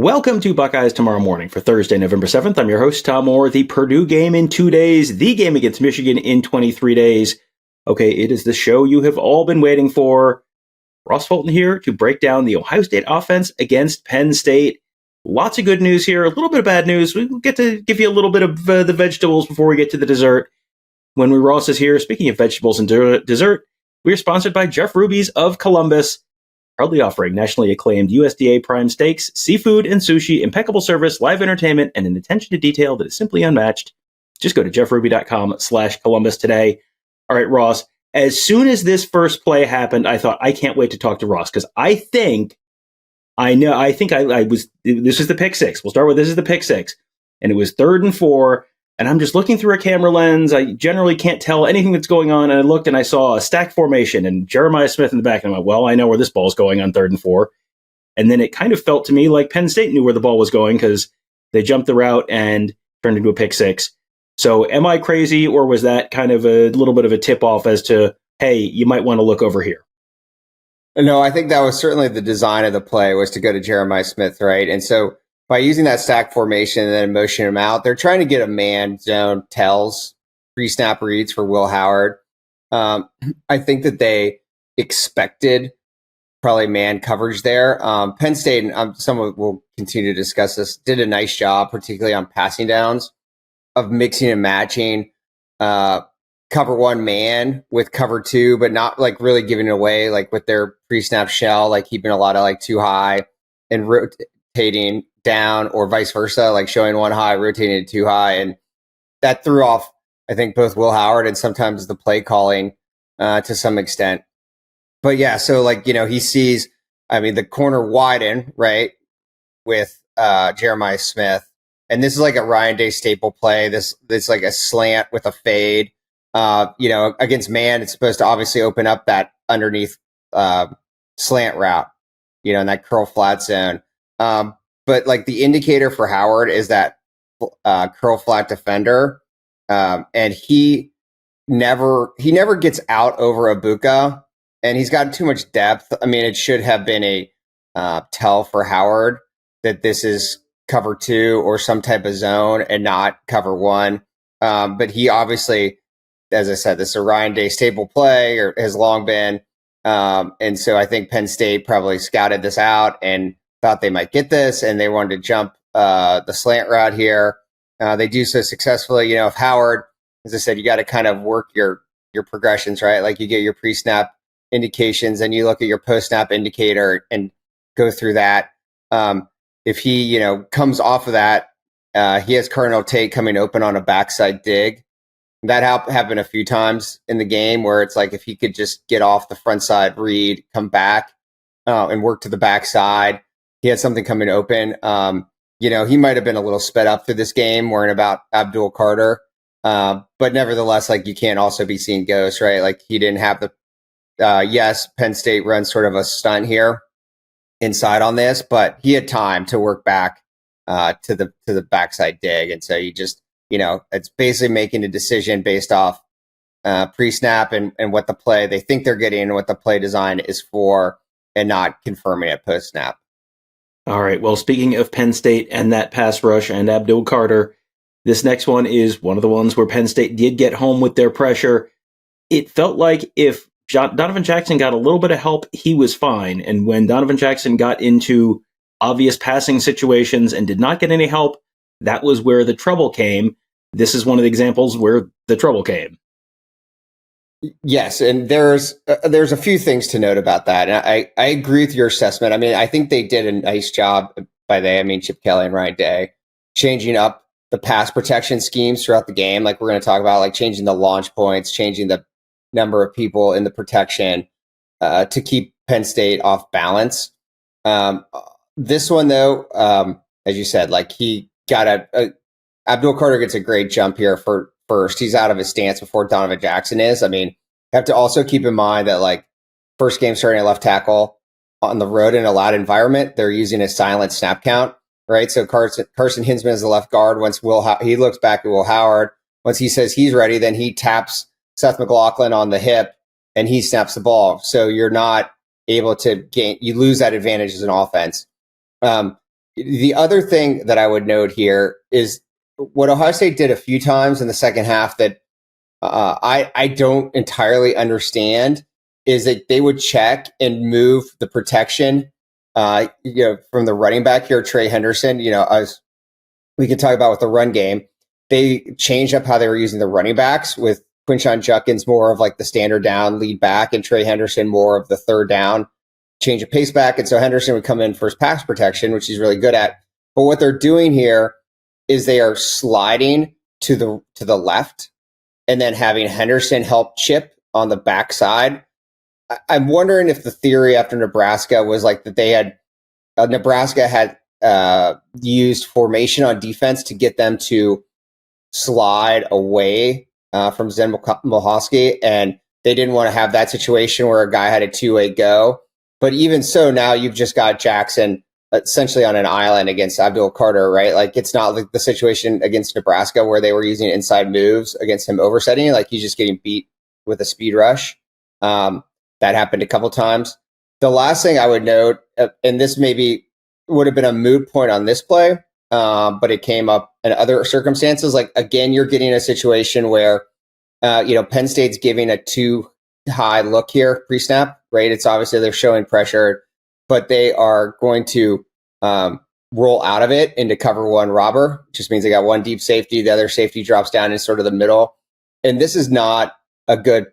Welcome to Buckeyes Tomorrow Morning for Thursday, November 7th. I'm your host, Tom Orr. The Purdue game in 2 days, the game against Michigan in 23 days. Okay, it is the show you have all been waiting for. Ross Fulton here to break down the Ohio State offense against Penn State. Lots of good news here, a little bit of bad news. We'll get to give you a little bit of the vegetables before we get to the dessert. When Ross is here, speaking of vegetables and dessert, we are sponsored by Jeff Ruby's of Columbus, proudly offering nationally acclaimed USDA prime steaks, seafood, and sushi, impeccable service, live entertainment, and an attention to detail that is simply unmatched. Just go to jeffruby.com/Columbus today. All right, Ross, as soon as this first play happened, I thought, I can't wait to talk to Ross, because this is the pick six. We'll start with this is the pick six. And it was 3rd and 4. And I'm just looking through a camera lens. I generally can't tell anything that's going on. And I looked and I saw a stack formation and Jeremiah Smith in the back. And I went, well, I know where this ball's going on 3rd and 4. And then it kind of felt to me like Penn State knew where the ball was going because they jumped the route and turned into a pick six. So am I crazy, or was that kind of a little bit of a tip off as to, hey, you might want to look over here? No, I think that was certainly the design of the play, was to go to Jeremiah Smith, right? And so by using that stack formation and then motion him out, they're trying to get a man zone tells, pre-snap reads for Will Howard. I think that they expected probably man coverage there. Penn State, and someone will continue to discuss this, did a nice job, particularly on passing downs, of mixing and matching cover one man with cover two, but not like really giving it away, like with their pre-snap shell, like keeping a lot of like too high and rotating down, or vice versa, like showing one high, rotating it too high. And that threw off, I think, both Will Howard and sometimes the play calling to some extent. But yeah, so like, he sees, the corner widen, right, with Jeremiah Smith. And this is like a Ryan Day staple play. This like a slant with a fade. Against man, it's supposed to obviously open up that underneath slant route, in that curl flat zone. But like the indicator for Howard is that curl flat defender, and he never gets out over Ibuka, and he's got too much depth. It should have been a tell for Howard that this is cover 2 or some type of zone and not cover 1. But he obviously, as I said, this is a Ryan Day staple play, or has long been. And so I think Penn State probably scouted this out and thought they might get this, and they wanted to jump the slant route here. They do so successfully. If Howard, as I said, you got to kind of work your progressions, right? Like you get your pre-snap indications and you look at your post-snap indicator and go through that. If he, comes off of that, he has Cardinal Tate coming open on a backside dig. That happened a few times in the game where it's like if he could just get off the front side read, come back and work to the backside. He had something coming open. He might have been a little sped up through this game, worrying about Abdul Carter. But nevertheless, like you can't also be seeing ghosts, right? Like he didn't have the, yes, Penn State runs sort of a stunt here inside on this, but he had time to work back to the backside dig. And so you just, it's basically making a decision based off pre-snap and what the play they think they're getting and what the play design is for, and not confirming it post-snap. All right. Well, speaking of Penn State and that pass rush and Abdul Carter, this next one is one of the ones where Penn State did get home with their pressure. It felt like if Donovan Jackson got a little bit of help, he was fine. And when Donovan Jackson got into obvious passing situations and did not get any help, that was where the trouble came. This is one of the examples where the trouble came. Yes, and there's a few things to note about that. And I agree with your assessment. I think they did a nice job by Chip Kelly and Ryan Day, changing up the pass protection schemes throughout the game. Like we're going to talk about, like changing the launch points, changing the number of people in the protection to keep Penn State off balance. This one, though, as you said, like he got Abdul Carter gets a great jump here for first. He's out of his stance before Donovan Jackson is. You have to also keep in mind that like first game starting at left tackle on the road in a loud environment, they're using a silent snap count, right? So Carson Hinsman is the left guard. Once he looks back at Will Howard. Once he says he's ready, then he taps Seth McLaughlin on the hip and he snaps the ball. So you're not able to you lose that advantage as an offense. The other thing that I would note here is what Ohio State did a few times in the second half that I don't entirely understand is that they would check and move the protection, from the running back here, Trey Henderson. We can talk about with the run game. They changed up how they were using the running backs with Quinshon Judkins more of like the standard down lead back and Trey Henderson more of the third down change of pace back. And so Henderson would come in for his pass protection, which he's really good at. But what they're doing here is they are sliding to the left and then having Henderson help chip on the backside. I'm wondering if the theory after Nebraska was like that they had Nebraska had used formation on defense to get them to slide away from Zen Mohoski, and they didn't want to have that situation where a guy had a two-way go. But even so, now you've just got Jackson essentially on an island against Abdul Carter, right? Like it's not like the situation against Nebraska where they were using inside moves against him oversetting. Like he's just getting beat with a speed rush. That happened a couple times. The last thing I would note, and this maybe would have been a moot point on this play, but it came up in other circumstances. Like again, you're getting a situation where, Penn State's giving a too high look here pre-snap, right? It's obviously they're showing pressure, but they are going to roll out of it into cover one robber, which just means they got one deep safety. The other safety drops down in sort of the middle. And this is not a good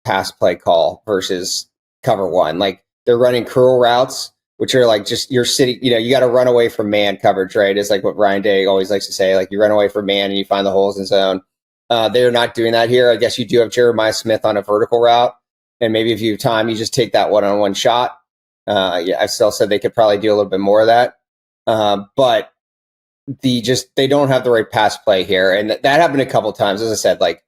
pass play call versus cover one. Like they're running curl routes, which are like just you're sitting, you got to run away from man coverage, right? It's like what Ryan Day always likes to say, like you run away from man and you find the holes in zone. They're not doing that here. I guess you do have Jeremiah Smith on a vertical route. And maybe if you have time, you just take that one-on-one shot. I still said they could probably do a little bit more of that. But they don't have the right pass play here. And that happened a couple of times. As I said, like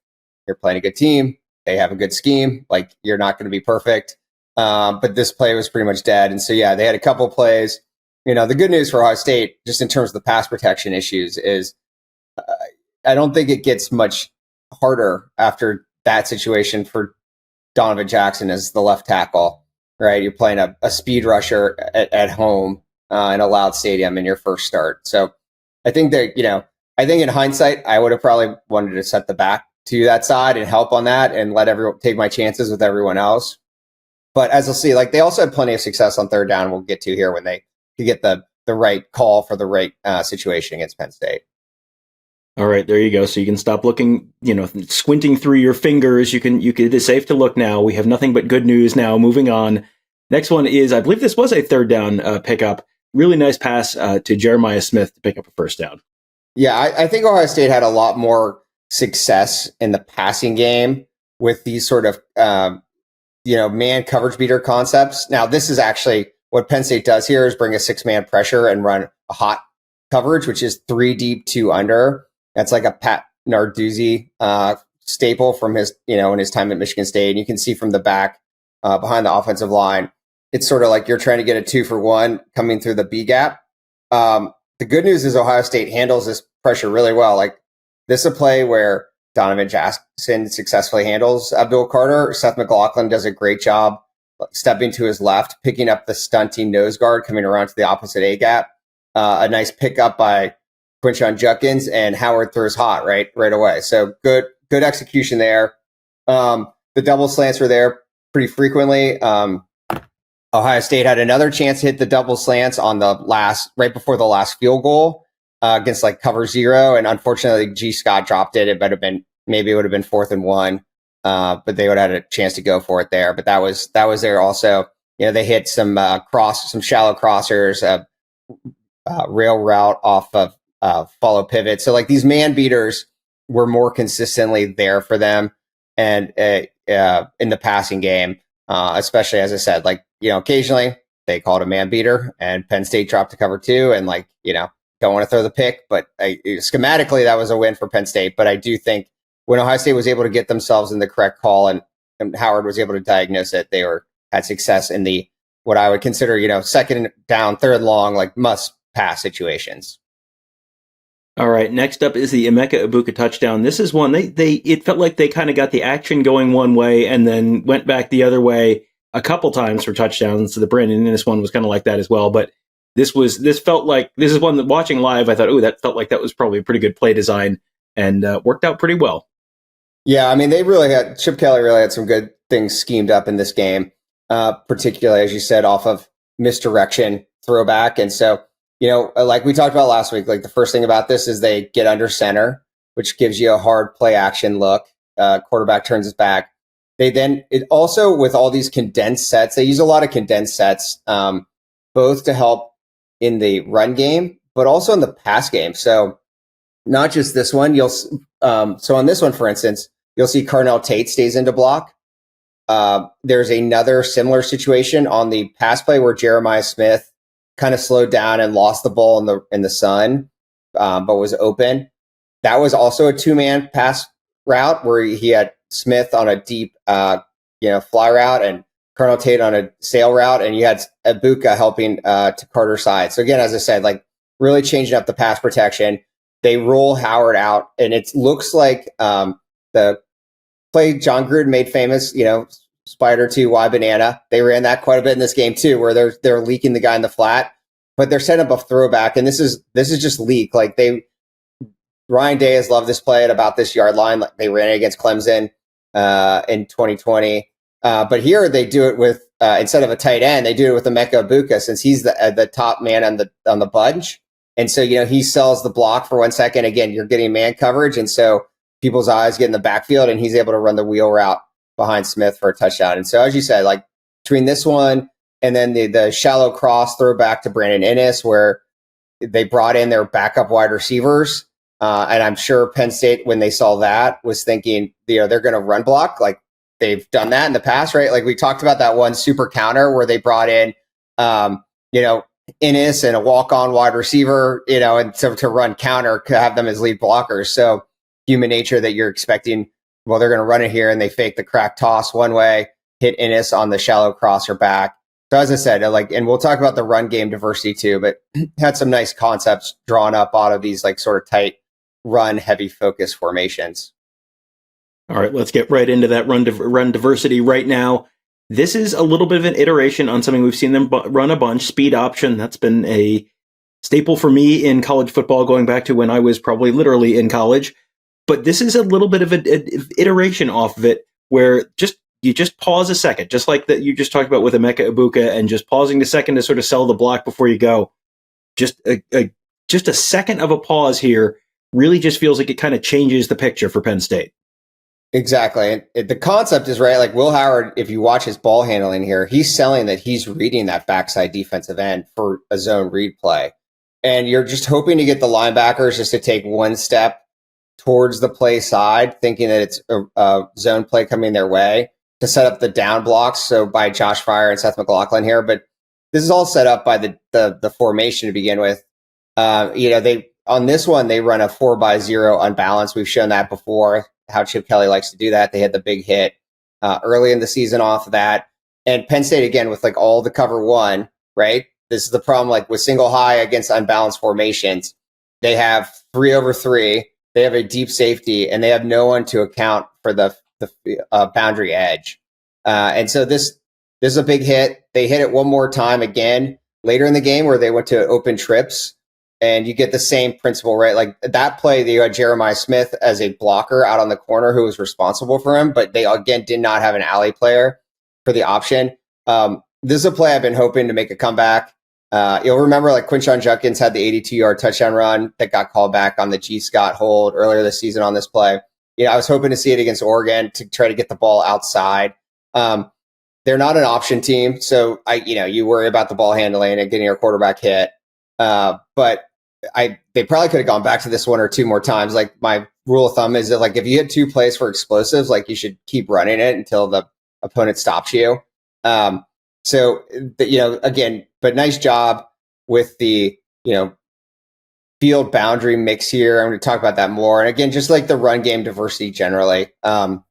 you're playing a good team. They have a good scheme. Like you're not going to be perfect. But this play was pretty much dead. And so, yeah, they had a couple of plays. The good news for Ohio State, just in terms of the pass protection issues, is I don't think it gets much harder after that situation for Donovan Jackson as the left tackle, right? You're playing a speed rusher at home in a loud stadium in your first start. So I think that, I think in hindsight, I would have probably wanted to set the back to that side and help on that and let everyone take my chances with everyone else. But as you'll see, like they also had plenty of success on third down. We'll get to here when they could get the right call for the right situation against Penn State. All right, there you go. So you can stop looking, squinting through your fingers. It is safe to look now. We have nothing but good news now. Moving on. Next one is, I believe this was a third down pickup. Really nice pass to Jeremiah Smith to pick up a first down. Yeah, I think Ohio State had a lot more success in the passing game with these sort of, man coverage beater concepts. Now, this is actually what Penn State does here is bring a 6-man pressure and run a hot coverage, which is 3 deep, 2 under. That's like a Pat Narduzzi staple from his, in his time at Michigan State. And you can see from the back behind the offensive line, it's sort of like you're trying to get a 2-for-1 coming through the B gap. The good news is Ohio State handles this pressure really well. Like this is a play where Donovan Jackson successfully handles Abdul Carter. Seth McLaughlin does a great job stepping to his left, picking up the stunting nose guard coming around to the opposite A gap. A nice pickup by Quinshon Judkins, and Howard throws hot right away. So good execution there. The double slants were there pretty frequently. Ohio State had another chance to hit the double slants on right before the last field goal against like cover 0. And unfortunately, G. Scott dropped it. It would have been 4th and 1. But they would have had a chance to go for it there. But that was there also. They hit some shallow crossers, rail route off of follow pivot. So like these man beaters were more consistently there for them. And in the passing game, especially as I said, like, occasionally they called a man beater and Penn State dropped to cover 2 and like, don't want to throw the pick, but schematically that was a win for Penn State. But I do think when Ohio State was able to get themselves in the correct call and Howard was able to diagnose it, they had success in the, what I would consider, second down, third long, like must pass situations. All right, next up is the Emeka Egbuka touchdown. This is one it felt like they kind of got the action going one way and then went back the other way a couple times for touchdowns. So the Brandon Inniss one was kind of like that as well. But this felt like, this is one that watching live, I thought, oh, that felt like that was probably a pretty good play design, and worked out pretty well. Yeah, I mean, Chip Kelly really had some good things schemed up in this game, particularly, as you said, off of misdirection throwback. And so, like we talked about last week, like the first thing about this is they get under center, which gives you a hard play action look. Quarterback turns his back. It also, with all these condensed sets, they use a lot of condensed sets, both to help in the run game, but also in the pass game. So not just this one, so on this one, for instance, you'll see Carnell Tate stays into block. There's another similar situation on the pass play where Jeremiah Smith kind of slowed down and lost the ball in the sun, but was open. That was also a 2-man pass route where he had Smith on a deep, fly route and Carnell Tate on a sail route, and you had Ibuka helping to Carter's side. So again, as I said, like really changing up the pass protection. They roll Howard out, and it looks like the play John Gruden made famous, Spider to Y Banana. They ran that quite a bit in this game too, where they're leaking the guy in the flat, but they're setting up a throwback, and this is just leak. Like Ryan Day has loved this play at about this yard line. Like they ran it against Clemson in 2020, but here they do it with instead of a tight end, they do it with Emeka Ibuka, since he's the top man on the bunch. And so, he sells the block for 1 second. Again, you're getting man coverage. And so people's eyes get in the backfield, and he's able to run the wheel route behind Smith for a touchdown. And so, as you said, like between this one and then the shallow cross throwback to Brandon Inniss, where they brought in their backup wide receivers. And I'm sure Penn State, when they saw that, was thinking, they're going to run block. Like they've done that in the past, right? Like we talked about that one super counter where they brought in, Inniss and a walk-on wide receiver, and to run counter, have them as lead blockers. So human nature that you're expecting, well, they're going to run it here, and they fake the crack toss one way, hit Inniss on the shallow crosser back. So as I said, and we'll talk about the run game diversity too, but had some nice concepts drawn up out of these like sort of tight run heavy focus formations. All right, let's get right into that run diversity right now. This is a little bit of an iteration on something we've seen them run a bunch, speed option. That's been a staple for me in college football going back to when I was probably literally in college. But this is a little bit of an iteration off of it where you just pause a second, just like that you just talked about with Emeka Ibuka, and just pausing a second to sort of sell the block before you go. Just a second of a pause here really just feels like it kind of changes the picture for Penn State. Exactly. And the concept is right. Like Will Howard, if you watch his ball handling here, he's selling that he's reading that backside defensive end for a zone read play. And you're just hoping to get the linebackers just to take one step towards the play side, thinking that it's a zone play coming their way to set up the down blocks. So by Josh Fryer and Seth McLaughlin here, but this is all set up by the formation to begin with. On this one, they run a 4-by-0 unbalanced. We've shown that before, how Chip Kelly likes to do that. They had the big hit early in the season off of that. And Penn State, again, with like all the cover one, right? This is the problem, like with single high against unbalanced formations. They have 3 over 3. They have a deep safety, and they have no one to account for the boundary edge. And so this is a big hit. They hit it one more time again later in the game where they went to open trips. And you get the same principle, right? Like that play, you had Jeremiah Smith as a blocker out on the corner who was responsible for him, but they again did not have an alley player for the option. This is a play I've been hoping to make a comeback. You'll remember like Quinshon Judkins had the 82-yard touchdown run that got called back on the G. Scott hold earlier this season on this play. I was hoping to see it against Oregon to try to get the ball outside. They're not an option team, so you worry about the ball handling and getting your quarterback hit. But they probably could have gone back to this 1 or 2 more times. Like my rule of thumb is that like if you hit 2 plays for explosives, like you should keep running it until the opponent stops you. Again, but nice job with the field boundary mix here. I'm going to talk about that more. And again, just like the run game diversity generally, and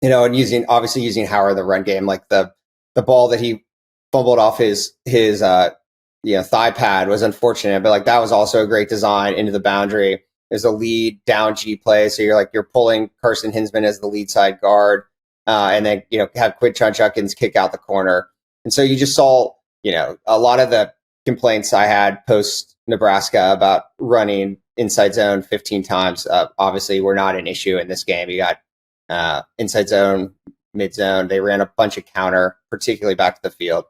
using Howard the run game, like the ball that he fumbled off his thigh pad was unfortunate, but like that was also a great design into the boundary. There's a lead down G play, so you're pulling Carson Hinsman as the lead side guard, and then have Quinshon Judkins kick out the corner, and so you just saw a lot of the complaints I had post Nebraska about running inside zone 15 times. Obviously, were not an issue in this game. You got inside zone, mid zone. They ran a bunch of counter, particularly back to the field.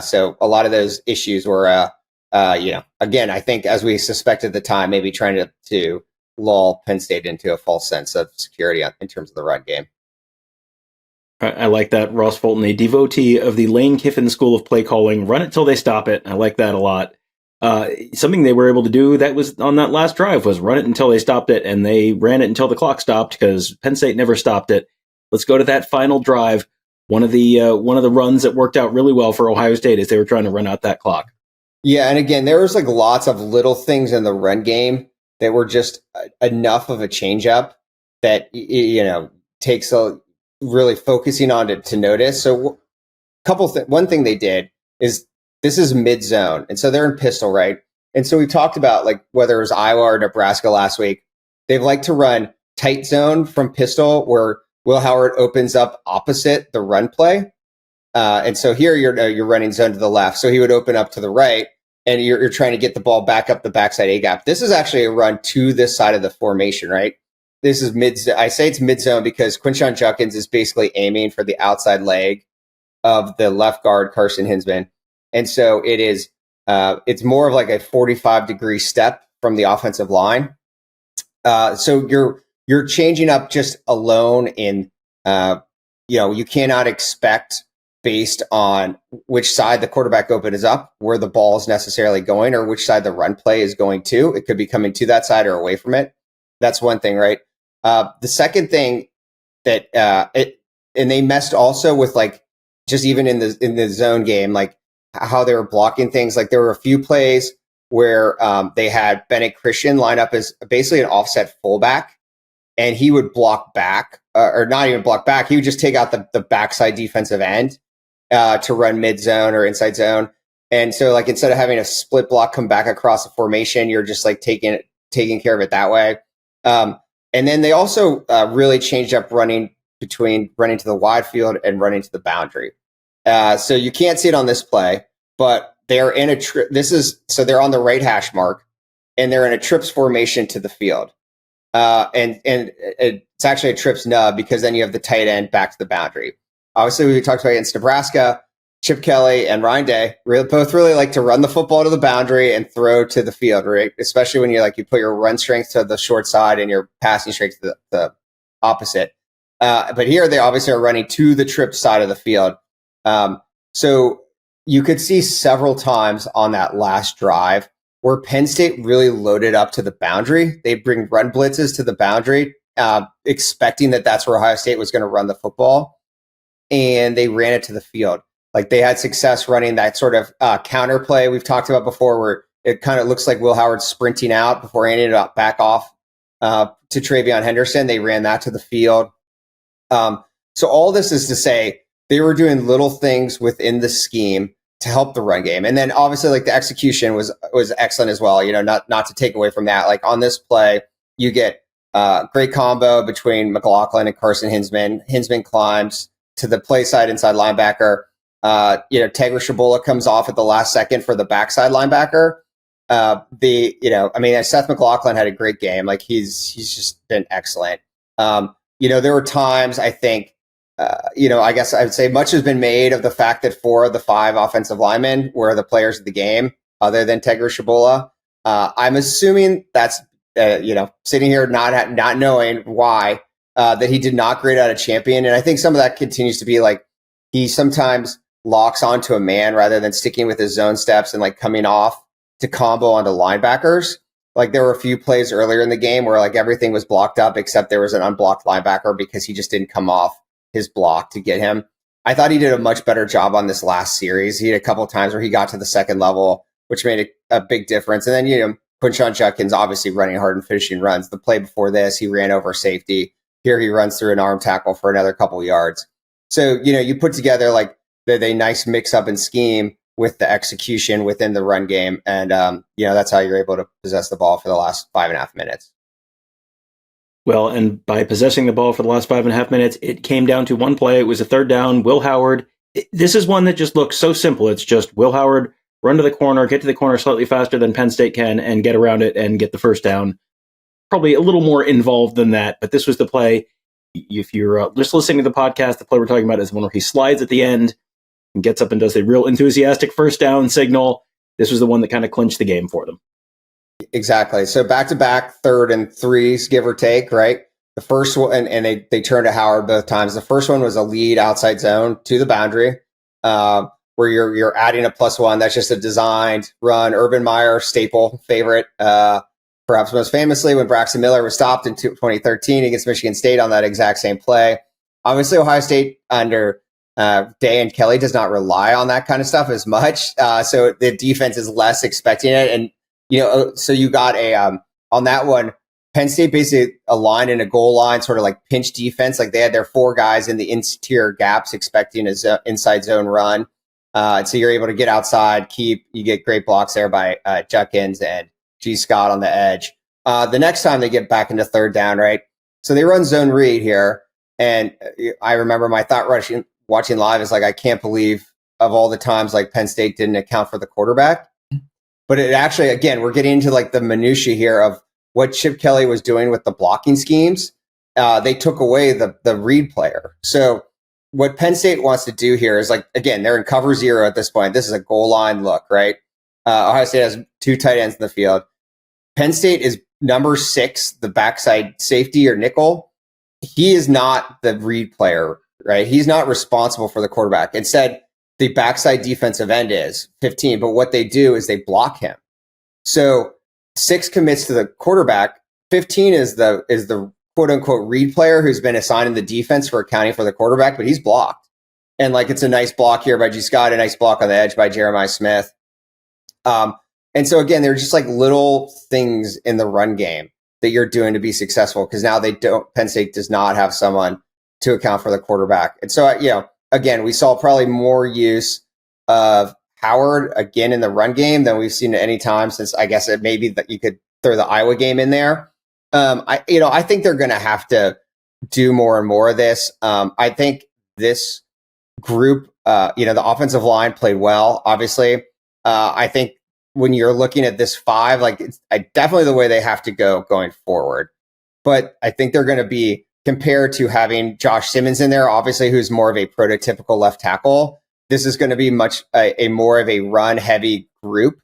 So a lot of those issues were, again, I think as we suspected at the time, maybe trying to lull Penn State into a false sense of security in terms of the run game. I like that. Ross Fulton, a devotee of the Lane Kiffin School of Play Calling, run it till they stop it. I like that a lot. Something they were able to do that was on that last drive was run it until they stopped it, and they ran it until the clock stopped because Penn State never stopped it. Let's go to that final drive. One of the runs that worked out really well for Ohio State is they were trying to run out that clock. Yeah, and again, there was like lots of little things in the run game that were just enough of a change up that takes a really focusing on it to notice. So one thing they did is this is mid zone. And so they're in pistol, right? And so we talked about like whether it was Iowa or Nebraska last week, they've liked to run tight zone from pistol where Will Howard opens up opposite the run play. And so here you're running zone to the left. So he would open up to the right and you're trying to get the ball back up the backside A gap. This is actually a run to this side of the formation, right? This is I say it's mid zone because Quinshon Judkins is basically aiming for the outside leg of the left guard, Carson Hinsman. And so it is, it's more of like a 45-degree step from the offensive line. So you're changing up just alone in, you cannot expect based on which side the quarterback open is up, where the ball is necessarily going, or which side the run play is going to. It could be coming to that side or away from it. That's one thing, right? The second thing that and they messed also with like just even in the zone game, like how they were blocking things. Like there were a few plays where they had Bennett Christian line up as basically an offset fullback, and he would block back, or not even block back. He would just take out the backside defensive end to run mid zone or inside zone. And so like instead of having a split block come back across the formation, you're just like taking care of it that way. And then they also really changed up running between running to the wide field and running to the boundary. So you can't see it on this play, but they're in a so they're on the right hash mark, and they're in a trips formation to the field. And it's actually a trips nub because then you have the tight end back to the boundary. Obviously, we talked about against Nebraska, Chip Kelly and Ryan Day both really like to run the football to the boundary and throw to the field, right? Especially when you put your run strength to the short side and your passing strength to the opposite. But here they obviously are running to the trip side of the field. So you could see several times on that last drive where Penn State really loaded up to the boundary. They bring run blitzes to the boundary, expecting that that's where Ohio State was going to run the football, and they ran it to the field. Like they had success running that sort of counter play we've talked about before, where it kind of looks like Will Howard sprinting out before handing it back off to Travion Henderson. They ran that to the field. So all this is to say they were doing little things within the scheme to help the run game. And then obviously like the execution was excellent as well. Not to take away from that. Like on this play, you get great combo between McLaughlin and Carson Hinsman. Hinsman climbs to the play side inside linebacker. Tegra Shabola comes off at the last second for the backside linebacker. Seth McLaughlin had a great game. Like he's just been excellent. There were times I think, I guess I would say much has been made of the fact that 4 of the 5 offensive linemen were the players of the game other than Tegra Shabola. I'm assuming that's, sitting here not knowing why, that he did not grade out a champion. And I think some of that continues to be like, he sometimes locks onto a man rather than sticking with his zone steps and like coming off to combo onto linebackers. Like there were a few plays earlier in the game where like everything was blocked up except there was an unblocked linebacker because he just didn't come off his block to get him. I thought he did a much better job on this last series. He had a couple of times where he got to the second level, which made a big difference. And then, Quinshon Judkins obviously running hard and finishing runs. The play before this, he ran over safety. Here he runs through an arm tackle for another couple yards. So, you put together like the nice mix up and scheme with the execution within the run game. And, that's how you're able to possess the ball for the last 5.5 minutes. Well, and by possessing the ball for the last 5.5 minutes, it came down to one play. It was a third down. Will Howard. This is one that just looks so simple. It's just Will Howard run to the corner, get to the corner slightly faster than Penn State can, and get around it and get the first down. Probably a little more involved than that, but this was the play. If you're just listening to the podcast, the play we're talking about is the one where he slides at the end and gets up and does a real enthusiastic first down signal. This was the one that kind of clinched the game for them. Exactly. So back-to-back 3rd and 3s, give or take, right? The first one, and they turned to Howard both times. The first one was a lead outside zone to the boundary, where you're adding a +1. That's just a designed run. Urban Meyer, staple favorite, perhaps most famously when Braxton Miller was stopped in 2013 against Michigan State on that exact same play. Obviously, Ohio State under Day and Kelly does not rely on that kind of stuff as much. So the defense is less expecting it. And, so you got on that one, Penn State basically aligned in a goal line, sort of like pinch defense. Like they had their 4 guys in the interior gaps expecting an inside zone run. So you're able to get outside, you get great blocks there by Judkins and G. Scott on the edge. The next time they get back into 3rd down, right? So they run zone read here. And I remember my thought watching live is like, I can't believe of all the times like Penn State didn't account for the quarterback. But it actually, again, we're getting into like the minutia here of what Chip Kelly was doing with the blocking schemes. They took away the read player. So what Penn State wants to do here is like, again, they're in cover 0 at this point. This is a goal line look, right? Ohio State has 2 tight ends in the field. Penn State is number 6, the backside safety or nickel. He is not the read player, right? He's not responsible for the quarterback. Instead, the backside defensive end is 15, but what they do is they block him. So 6 commits to the quarterback. 15 is the quote unquote read player who's been assigned in the defense for accounting for the quarterback, but he's blocked. And like, it's a nice block here by G. Scott, a nice block on the edge by Jeremiah Smith. And so again, they're just like little things in the run game that you're doing to be successful. Cause now Penn State does not have someone to account for the quarterback. And so, again, we saw probably more use of Howard again in the run game than we've seen at any time since, I guess, it maybe that you could throw the Iowa game in there. I think they're going to have to do more and more of this. I think this group, the offensive line played well, obviously. I think when you're looking at this 5, like it's definitely the way they have to go going forward. But I think they're going to be, compared to having Josh Simmons in there, obviously, who's more of a prototypical left tackle, this is going to be much a more of a run heavy group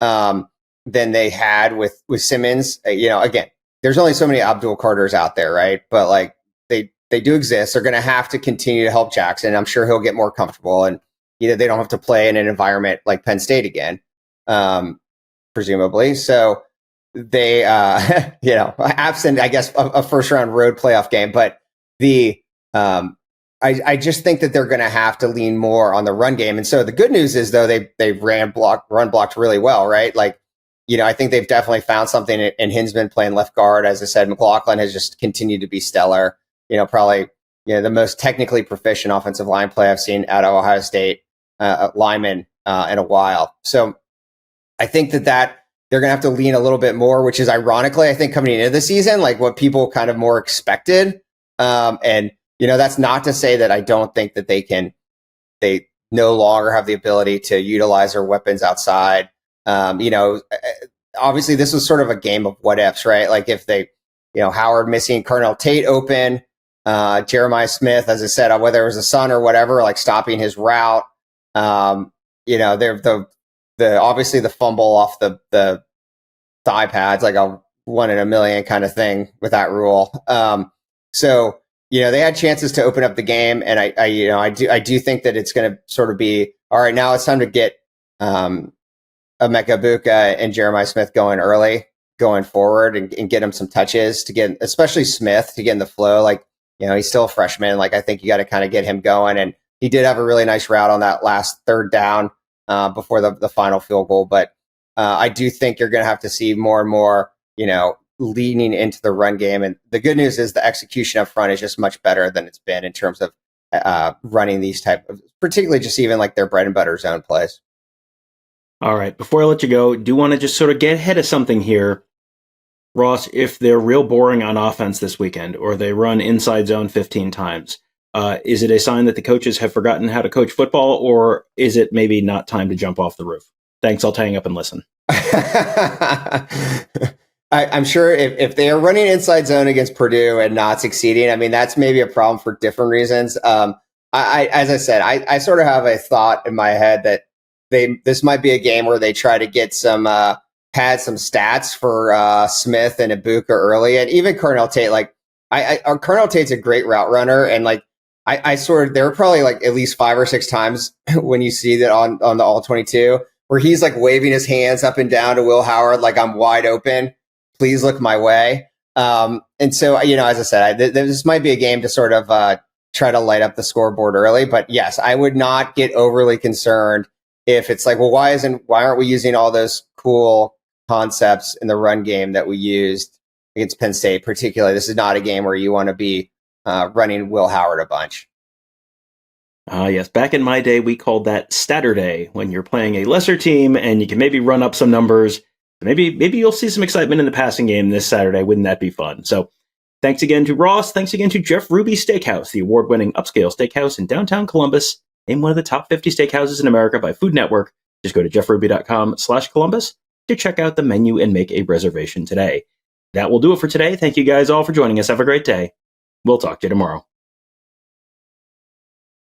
than they had with Simmons. Again, there's only so many Abdul Carters out there, right? But like they do exist. They're going to have to continue to help Jackson. I'm sure he'll get more comfortable, and they don't have to play in an environment like Penn State again, presumably. So they, absent, I guess, a first round road playoff game, but I just think that they're going to have to lean more on the run game. And so the good news is, though, they run blocked really well, right? Like, I think they've definitely found something in Hinsman playing left guard. As I said, McLaughlin has just continued to be stellar. Probably, the most technically proficient offensive line play I've seen out of Ohio State lineman in a while. So I think that they're going to have to lean a little bit more, which is ironically, I think, coming into the season, like what people kind of more expected. And that's not to say that I don't think that they no longer have the ability to utilize their weapons outside. Obviously this was sort of a game of what ifs, right? Like if they, Howard missing Carnell Tate open, Jeremiah Smith, as I said, whether it was a son or whatever, like stopping his route, they're obviously the fumble off the thigh pads, like a 1 in a million kind of thing with that rule. So, they had chances to open up the game, and I do think that it's going to sort of be, all right, now it's time to get Emeka Egbuka and Jeremiah Smith going early, going forward, and get him some touches to get, especially Smith, to get in the flow. Like, he's still a freshman. Like, I think you got to kind of get him going, and he did have a really nice route on that last 3rd down before the final field goal. But I do think you're going to have to see more and more, leaning into the run game. And the good news is the execution up front is just much better than it's been in terms of running these type of, particularly just even like their bread and butter zone plays. All right. Before I let you go, do want to just sort of get ahead of something here. Ross, if they're real boring on offense this weekend, or they run inside zone 15 times, is it a sign that the coaches have forgotten how to coach football, or is it maybe not time to jump off the roof? Thanks. I'll hang up and listen. I'm sure if they are running inside zone against Purdue and not succeeding, I mean, that's maybe a problem for different reasons. As I said, I sort of have a thought in my head that this might be a game where they try to get pad some stats for Smith and Ibuka early, and even Cornell Tate. Like, Cornell Tate's a great route runner, and like there were probably like at least 5 or 6 times when you see that on the all 22 where he's like waving his hands up and down to Will Howard like, I'm wide open, please look my way. And so, as I said, this might be a game to sort of try to light up the scoreboard early. But yes, I would not get overly concerned if it's like, well, why aren't we using all those cool concepts in the run game that we used against Penn State? Particularly, this is not a game where you want to be running Will Howard a bunch. Yes. Back in my day, we called that Saturday, when you're playing a lesser team and you can maybe run up some numbers. Maybe you'll see some excitement in the passing game this Saturday. Wouldn't that be fun? So thanks again to Ross. Thanks again to Jeff Ruby Steakhouse, the award-winning upscale steakhouse in downtown Columbus, named one of the top 50 steakhouses in America by Food Network. Just go to jeffruby.com/Columbus to check out the menu and make a reservation today. That will do it for today. Thank you guys all for joining us. Have a great day. We'll talk to you tomorrow.